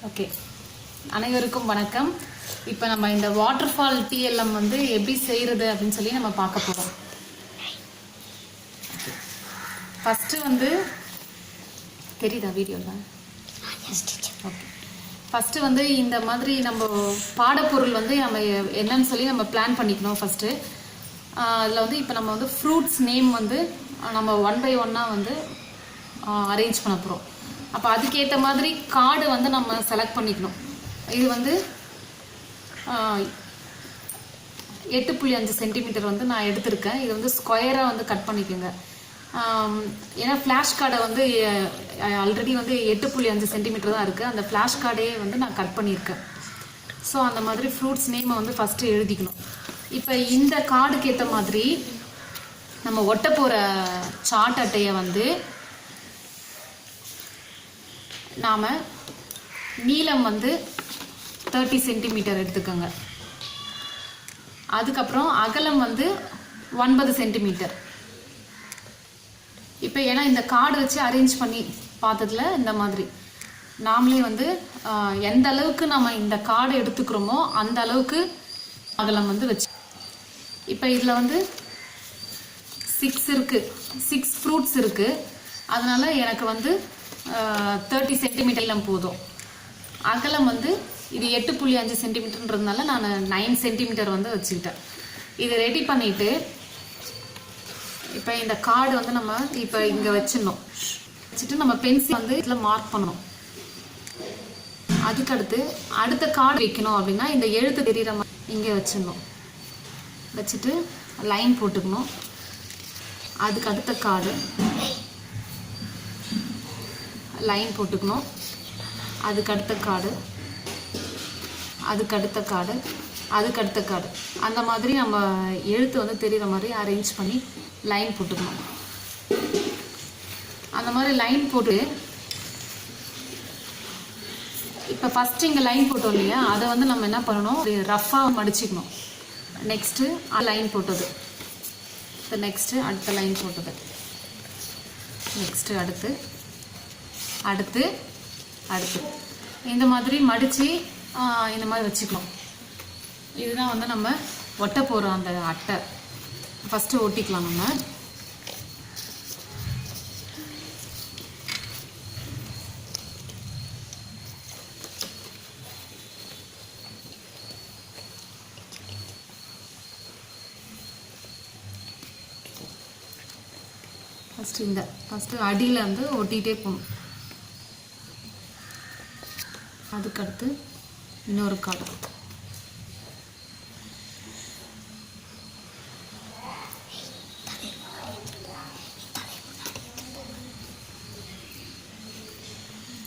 Okay, அனைவருக்கும் வணக்கம். இப்போ நம்ம இந்த வாட்டர்ஃபால் TLM வந்து எப்படி செய்கிறது அப்படின்னு சொல்லி நம்ம பார்க்க போகிறோம். ஃபஸ்ட்டு வந்து தெரியுதா வீடியோவில்? ஓகே, ஃபஸ்ட்டு வந்து இந்த மாதிரி நம்ம பாடப்பொருள் வந்து நம்ம என்னன்னு சொல்லி நம்ம பிளான் பண்ணிக்கணும். ஃபஸ்ட்டு அதில் வந்து இப்போ நம்ம வந்து ஃப்ரூட்ஸ் நேம் வந்து நம்ம 1 by 1 வந்து அரேஞ்ச் பண்ண போகிறோம். அப்போ அதுக்கேற்ற மாதிரி கார்டு வந்து நம்ம செலக்ட் பண்ணிக்கணும். இது வந்து 8.5 சென்டிமீட்டர் வந்து நான் எடுத்திருக்கேன். இது வந்து ஸ்கொயராக வந்து கட் பண்ணிக்கோங்க. ஏன்னா ஃப்ளாஷ் கார்டை வந்து ஆல்ரெடி வந்து 8.5 சென்டிமீட்டர் தான் இருக்குது. அந்த ஃப்ளாஷ் கார்டே வந்து நான் கட் பண்ணியிருக்கேன். ஸோ அந்த மாதிரி ஃப்ரூட்ஸ் நேமை வந்து ஃபஸ்ட்டு எழுதிக்கணும். இப்போ இந்த கார்டுக்கு ஏற்ற மாதிரி நம்ம ஒட்ட போகிற சார்ட் அட்டையை வந்து நாம் நீளம் வந்து 30 சென்டிமீட்டர் எடுத்துக்கோங்க. அதுக்கப்புறம் அகலம் வந்து 9 சென்டிமீட்டர். இப்போ ஏன்னா இந்த கார்டு வச்சு அரேஞ்ச் பண்ணி பார்த்ததுல இந்த மாதிரி நாமளே வந்து எந்த அளவுக்கு நம்ம இந்த கார்டு எடுத்துக்கிறோமோ அந்த அளவுக்கு அகலம் வந்து வச்சு. இப்போ இதில் வந்து 6 இருக்குது, 6 ஃப்ரூட்ஸ் இருக்குது. அதனால எனக்கு வந்து 30 சென்டிமீட்டர்லாம் போதும். அகலம் வந்து இது 8.5 சென்டிமீட்டர்ன்றதுனால நான் 9 சென்டிமீட்டர் வந்து வச்சுக்கிட்டேன். இதை ரெடி பண்ணிவிட்டு இப்போ இந்த கார்டு வந்து நம்ம இப்போ இங்கே வச்சிடணும். வச்சுட்டு நம்ம பென்சில் வந்து இதில் மார்க் பண்ணணும். அதுக்கடுத்து அடுத்த கார்டு வைக்கணும் அப்படின்னா இந்த எழுத்து தெரிகிற மாதிரி இங்கே வச்சிடணும். வச்சுட்டு லைன் போட்டுக்கணும். அதுக்கு அடுத்த கார்டு லைன் போட்டுக்கணும். அதுக்கு அடுத்த கார்டு, அதுக்கு அடுத்த கார்டு, அதுக்கு அடுத்த கார்டு, அந்த மாதிரி நம்ம எழுத்து வந்து தெரிகிற மாதிரி அரேஞ்ச் பண்ணி லைன் போட்டுக்கணும். அந்த மாதிரி லைன் போட்டு இப்போ ஃபஸ்ட்டு இங்கே லைன் போட்டோம் இல்லையா, அதை வந்து நம்ம என்ன பண்ணணும், ரஃப்பாக மடிச்சிக்கணும். நெக்ஸ்ட்டு லைன் போட்டது, இப்போ நெக்ஸ்ட்டு அடுத்த லைன் போட்டது, நெக்ஸ்ட்டு அடுத்து அடுத்து அடுத்து இந்த மாதிரி மடித்து இந்த மாதிரி வச்சுக்கணும். இதுதான் வந்து நம்ம ஒட்ட போகிறோம். அந்த அட்டை ஃபஸ்ட்டு ஒட்டிக்கலாம். நம்ம ஃபஸ்ட்டு அடியில் வந்து ஒட்டிகிட்டே போகணும். அதுக்கடுத்து இன்னொரு கார்டு,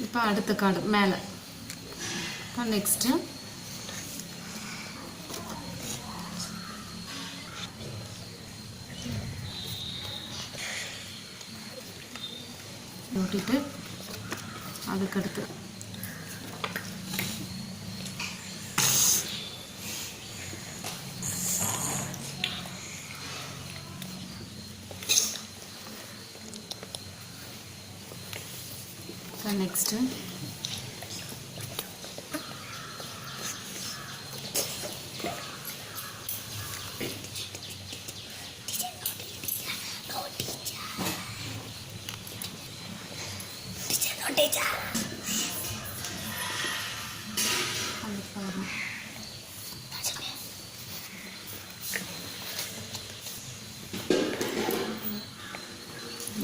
இப்போ அடுத்த கார்டு மேலே. இப்போ நெக்ஸ்ட்டு ஒட்டிட்டு அதுக்கடுத்து நெக்ஸ்ட்டு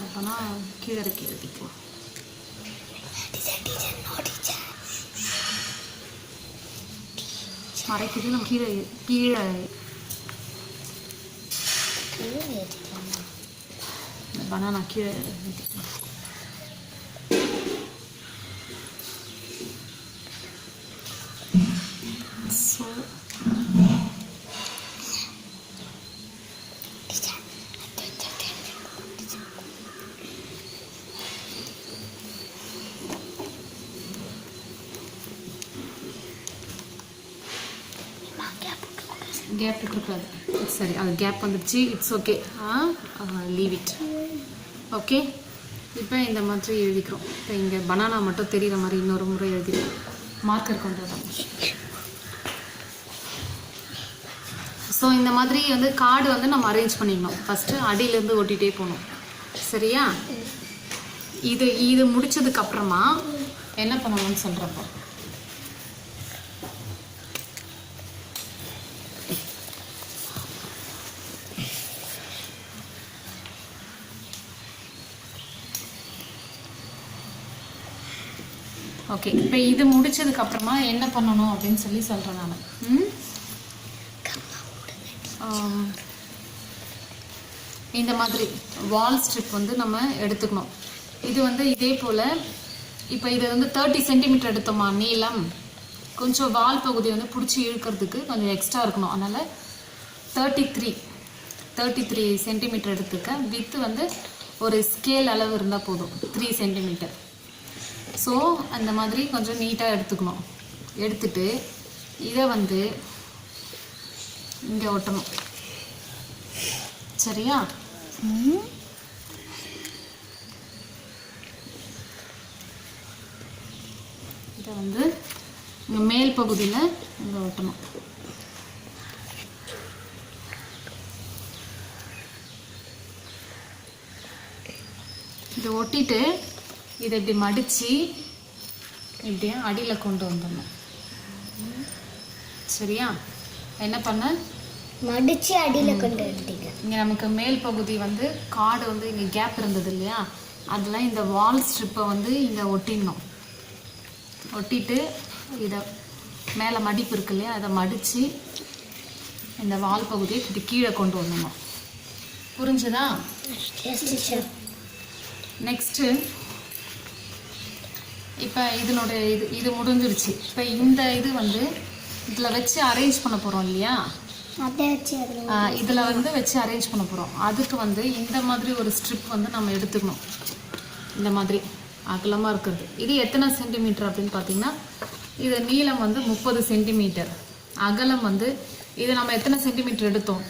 அப்போனா கீழே இறக்கி எழுதிக்கலாம். மறைக்குது, நம்ம கீழே கீழே பனானா கீழே எழுதிக்கலாம். ஸோ கேப் இருக்கக்கூடாது. சரி, அது கேப் வந்துடுச்சு. It's okay, leave it. Okay, இப்போ இந்த மாதிரி எழுதிக்கிறோம். இப்போ இங்கே பனானா மட்டும் தெரிகிற மாதிரி இன்னொரு முறை எழுதிக்கிறோம். மார்க்கர் கொண்டு வரோம். ஸோ இந்த மாதிரி வந்து கார்டு வந்து நம்ம அரேஞ்ச் பண்ணிக்கணும். ஃபஸ்ட்டு அடியிலேருந்து ஒட்டிகிட்டே போகணும். சரியா? இது முடிச்சதுக்கப்புறமா என்ன பண்ணணும்னு சொல்கிறப்போ, ஓகே, இப்போ இது முடிச்சதுக்கப்புறமா என்ன பண்ணணும் அப்படின்னு சொல்கிறேன் நான். இந்த மாதிரி வால் ஸ்ட்ரிப் வந்து நம்ம எடுத்துக்கணும். இது வந்து இதே போல் இப்போ இது வந்து 30 சென்டிமீட்டர் எடுத்தோமா நீளம், கொஞ்சம் வால் பகுதி வந்து பிடிச்சி இழுக்கிறதுக்கு கொஞ்சம் எக்ஸ்ட்ரா இருக்கணும். அதனால் 33 சென்டிமீட்டர் எடுத்துக்க. வித்து வந்து ஒரு ஸ்கேல் அளவு இருந்தால் போதும், 3 சென்டிமீட்டர். ஸோ அந்த மாதிரி கொஞ்சம் நீட்டாக எடுத்துக்கணும். எடுத்துட்டு இதை வந்து இங்கே ஒட்டணும். சரியா? இதை வந்து இங்கே மேல் பகுதியில் இங்கே ஒட்டணும். இதை ஒட்டிட்டு இதை இப்படி மடித்து இப்படியே அடியில் கொண்டு வந்துடணும். சரியா? என்ன பண்ண, மடிச்சு அடியில் கொண்டு வந்துட்டீங்க. இங்கே நமக்கு மேல் பகுதி வந்து கார்டு வந்து இங்கே கேப் இருந்தது இல்லையா, அதில் இந்த வால் ஸ்ட்ரிப்பை வந்து இங்கே ஒட்டிடணும். ஒட்டிட்டு இதை மேலே மடிப்பு இருக்கு இல்லையா, அதை மடித்து இந்த வால் பகுதியை இப்படி கீழே கொண்டு வந்துடணும். புரிஞ்சுதா? நெக்ஸ்ட்டு இப்போ இதனுடைய இது முடிஞ்சிருச்சு. இப்போ இந்த இது வந்து இதில் வச்சு அரேஞ்ச் பண்ண போகிறோம் இல்லையா, இதில் வந்து வச்சு அரேஞ்ச் பண்ண போகிறோம். அதுக்கு வந்து இந்த மாதிரி ஒரு ஸ்ட்ரிப் வந்து நம்ம எடுத்துக்கணும். இந்த மாதிரி அகலமாக இருக்கிறது. இது எத்தனை சென்டிமீட்டர் அப்படின்னு பார்த்தீங்கன்னா, இது நீளம் வந்து 30 சென்டிமீட்டர், அகலம் வந்து இது நம்ம எத்தனை சென்டிமீட்டர் எடுத்தோம்,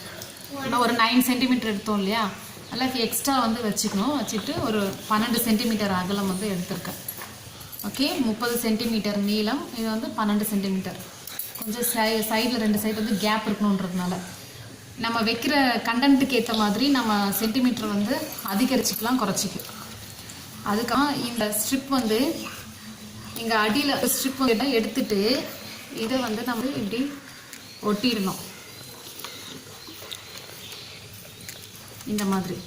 ஒரு 9 சென்டிமீட்டர் எடுத்தோம் இல்லையா, அதில் எக்ஸ்ட்ரா வந்து வச்சுக்கணும். வச்சுட்டு ஒரு 12 சென்டிமீட்டர் அகலம் வந்து எடுத்திருக்கேன். ஓகே, 30 சென்டிமீட்டர் நீளம், இது வந்து 12 சென்டிமீட்டர். கொஞ்சம் சைடில் 2 சைடு வந்து கேப் இருக்கணுன்றதுனால நம்ம வைக்கிற கண்டென்ட்டுக்கு ஏற்ற மாதிரி நம்ம சென்டிமீட்டர் வந்து அதிகரிச்சுக்கலாம், குறைச்சிக்கலாம். அதுக்காக இந்த ஸ்ட்ரிப் வந்து இங்கே அடியில் ஸ்ட்ரிப் வந்து எடுத்துட்டு இதை வந்து நம்ம இப்படி ஒட்டிடணும். இந்த மாதிரி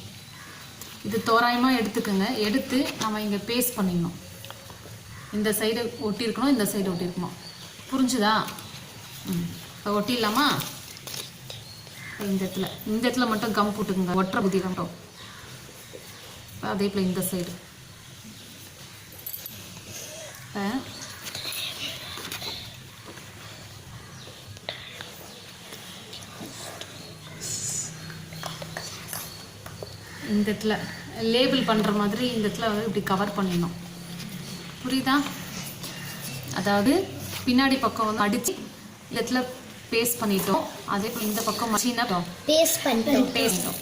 இது தோராயமாக எடுத்துக்கோங்க. எடுத்து நம்ம இங்கே பேஸ்ட் பண்ணிடணும். இந்த சைடு ஒட்டியிருக்கணும், இந்த சைடு ஒட்டியிருக்கணும். புரிஞ்சுதா? இப்போ ஒட்டிடலாமா? இந்த இடத்துல மட்டும் கம் போட்டுக்குங்க, ஒற்றை புதி மட்டும். அதே போல் இந்த சைடு இந்த இடத்துல லேபிள் பண்ணுற மாதிரி இந்த இடத்துல வந்து இப்படி கவர் பண்ணிடணும். புரியுதா? அதாவது பின்னாடி பக்கம் வந்து அடித்து இந்த இடத்துல பேஸ்ட் பண்ணிட்டோம். அதே இந்த பக்கம் மஷீனாக பேஸ்ட் பண்ணிட்டோம்.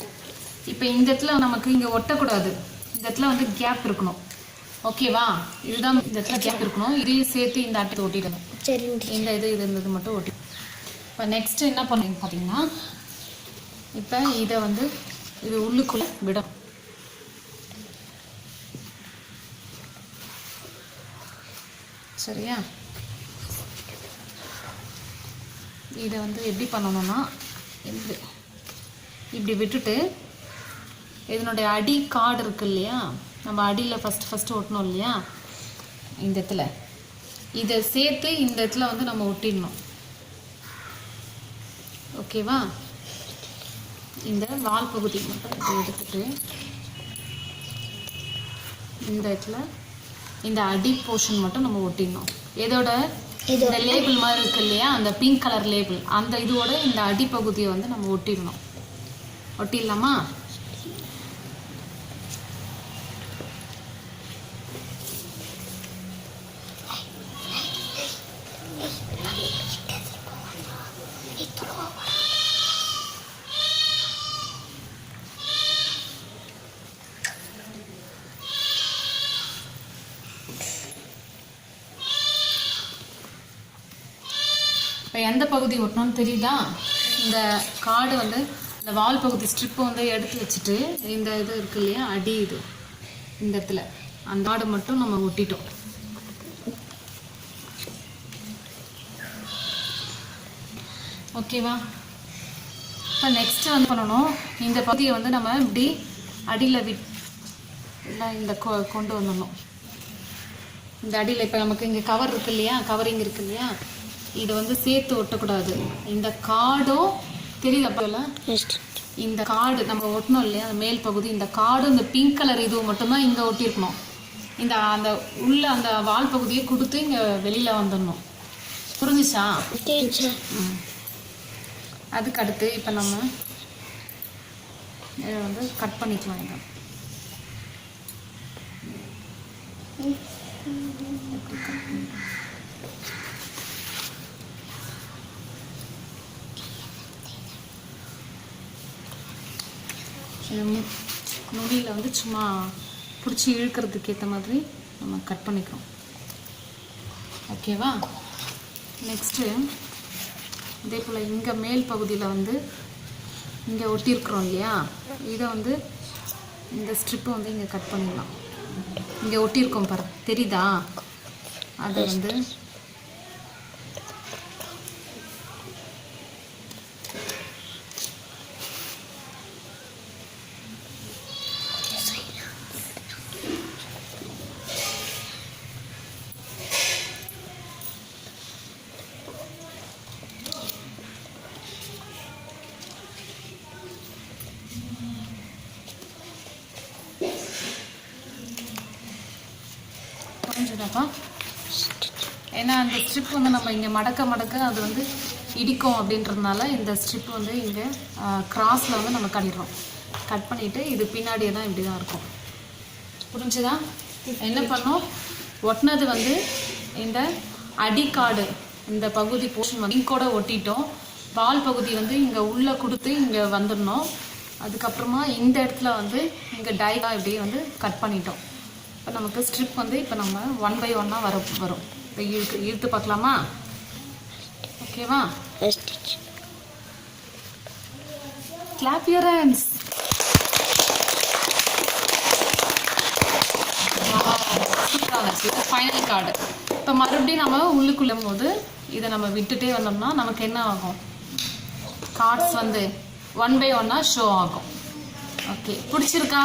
இப்போ இந்த இடத்துல நமக்கு இங்கே ஒட்டக்கூடாது, இந்த இடத்துல வந்து கேப் இருக்கணும். ஓகேவா? இதுதான் இந்த இடத்துல கேப் இருக்கணும். இதையும் சேர்த்து இந்த அட்டை ஒட்டிடணும். சரி, இந்த இது இருந்தது மட்டும் ஒட்டி. இப்போ நெக்ஸ்ட் என்ன பண்ணுங்க பார்த்தீங்கன்னா, இப்போ இதை வந்து இது உள்ளுக்குள்ளே விடும். சரியா? இதை வந்து எப்படி பண்ணணும்னா, இப்படி விட்டுட்டு இதனுடைய அடி கார்டு இருக்கு இல்லையா, நம்ம அடியில் ஃபஸ்ட்டு ஒட்டணும் இல்லையா, இந்த இடத்துல இதை சேர்த்து இந்த இடத்துல வந்து நம்ம ஒட்டிடணும். ஓகேவா? இந்த வால் பகுதி மட்டும் இதை எடுத்துட்டு இந்த இடத்துல இந்த அடி போர்ஷன் மட்டும் நம்ம ஒட்டிடணும். இதோட இந்த லேபிள் மாதிரி இருக்கு இல்லையா, அந்த பிங்க் கலர் லேபிள், அந்த இதோட இந்த அடிப்பகுதியை வந்து நம்ம ஒட்டிடணும். ஒட்டிடலாமா? இப்போ எந்த பகுதி ஒட்டணும்னு தெரியுதா? இந்த கார்டு வந்து இந்த வால் பகுதி ஸ்ட்ரிப்பை வந்து எடுத்து வச்சுட்டு இந்த இது இருக்கு இல்லையா, அடி இது இந்த இடத்துல அந்த கார்டு மட்டும் நம்ம ஒட்டிட்டோம். ஓகேவா? இப்போ நெக்ஸ்ட்டு வந்து பண்ணணும், இந்த பகுதியை வந்து நம்ம இப்படி அடியில் எல்லாம் இந்த கொண்டு வந்துடணும். இந்த அடியில் இப்போ நமக்கு இங்கே கவர் இருக்கு இல்லையா, கவரிங் இருக்கு இல்லையா, இதை வந்து சேர்த்து ஒட்டக்கூடாது. இந்த கார்டும் தெரியுதா? இந்த கார்டு நம்ம ஒட்டணும் இல்லையா, அந்த மேல் பகுதி, இந்த கார்டு இந்த பிங்க் கலர் இது மட்டும்தான் இங்கே ஒட்டியிருக்கணும். இந்த அந்த உள்ள அந்த வால் பகுதியை கொடுத்து இங்கே வெளியில் வந்துடணும். புரிஞ்சுச்சா? அதுக்கு அடுத்து இப்போ நம்ம இதை வந்து கட் பண்ணிக்கலாம். இதை நுனியில் வந்து சும்மா பிடிச்சி இழுக்கிறதுக்கு ஏற்ற மாதிரி நம்ம கட் பண்ணிக்கிறோம். ஓகேவா? நெக்ஸ்ட்டு இதே போல் இங்கே மேல் பகுதியில் வந்து இங்கே ஒட்டியிருக்கிறோம் இல்லையா, இதை வந்து இந்த ஸ்ட்ரிப்பை வந்து இங்கே கட் பண்ணிடலாம். இங்கே ஒட்டியிருக்கோம் பாரு, தெரியுதா? அதை வந்து புரிஞ்சுதாப்பா? ஏன்னா அந்த ஸ்ட்ரிப் வந்து நம்ம இங்கே மடக்க அது வந்து இடிக்கும் அப்படின்றதுனால இந்த ஸ்ட்ரிப் வந்து இங்கே கிராஸில் வந்து நம்ம கட்டிடுறோம். கட் பண்ணிவிட்டு இது பின்னாடியே தான் இப்படி தான் இருக்கும். புரிஞ்சுதா? என்ன பண்ணோம், ஒட்டினது வந்து இந்த அடிக்காடு இந்த பகுதி போர்ஷன் வந்து இங்கோட ஒட்டிட்டோம். வால் பகுதி வந்து இங்கே உள்ளே கொடுத்து இங்கே வந்துடணும். அதுக்கப்புறமா இந்த இடத்துல வந்து இங்கே டைவாக இப்படி வந்து கட் பண்ணிட்டோம். இப்போ நமக்கு ஸ்ட்ரிப் வந்து இப்போ நம்ம 1 by 1 வரும். இப்போ இழுத்து பார்க்கலாமா? ஓகேவா? Clap your hands. இது ஃபைனல் கார்டு. இப்போ மறுபடியும் நம்ம உள்ளுக்குள்ளும் போது இதை நம்ம விட்டுட்டே வந்தோம்னா நமக்கு என்ன ஆகும், கார்ட்ஸ் வந்து 1 by 1 ஷோ ஆகும். ஓகே, பிடிச்சிருக்கா?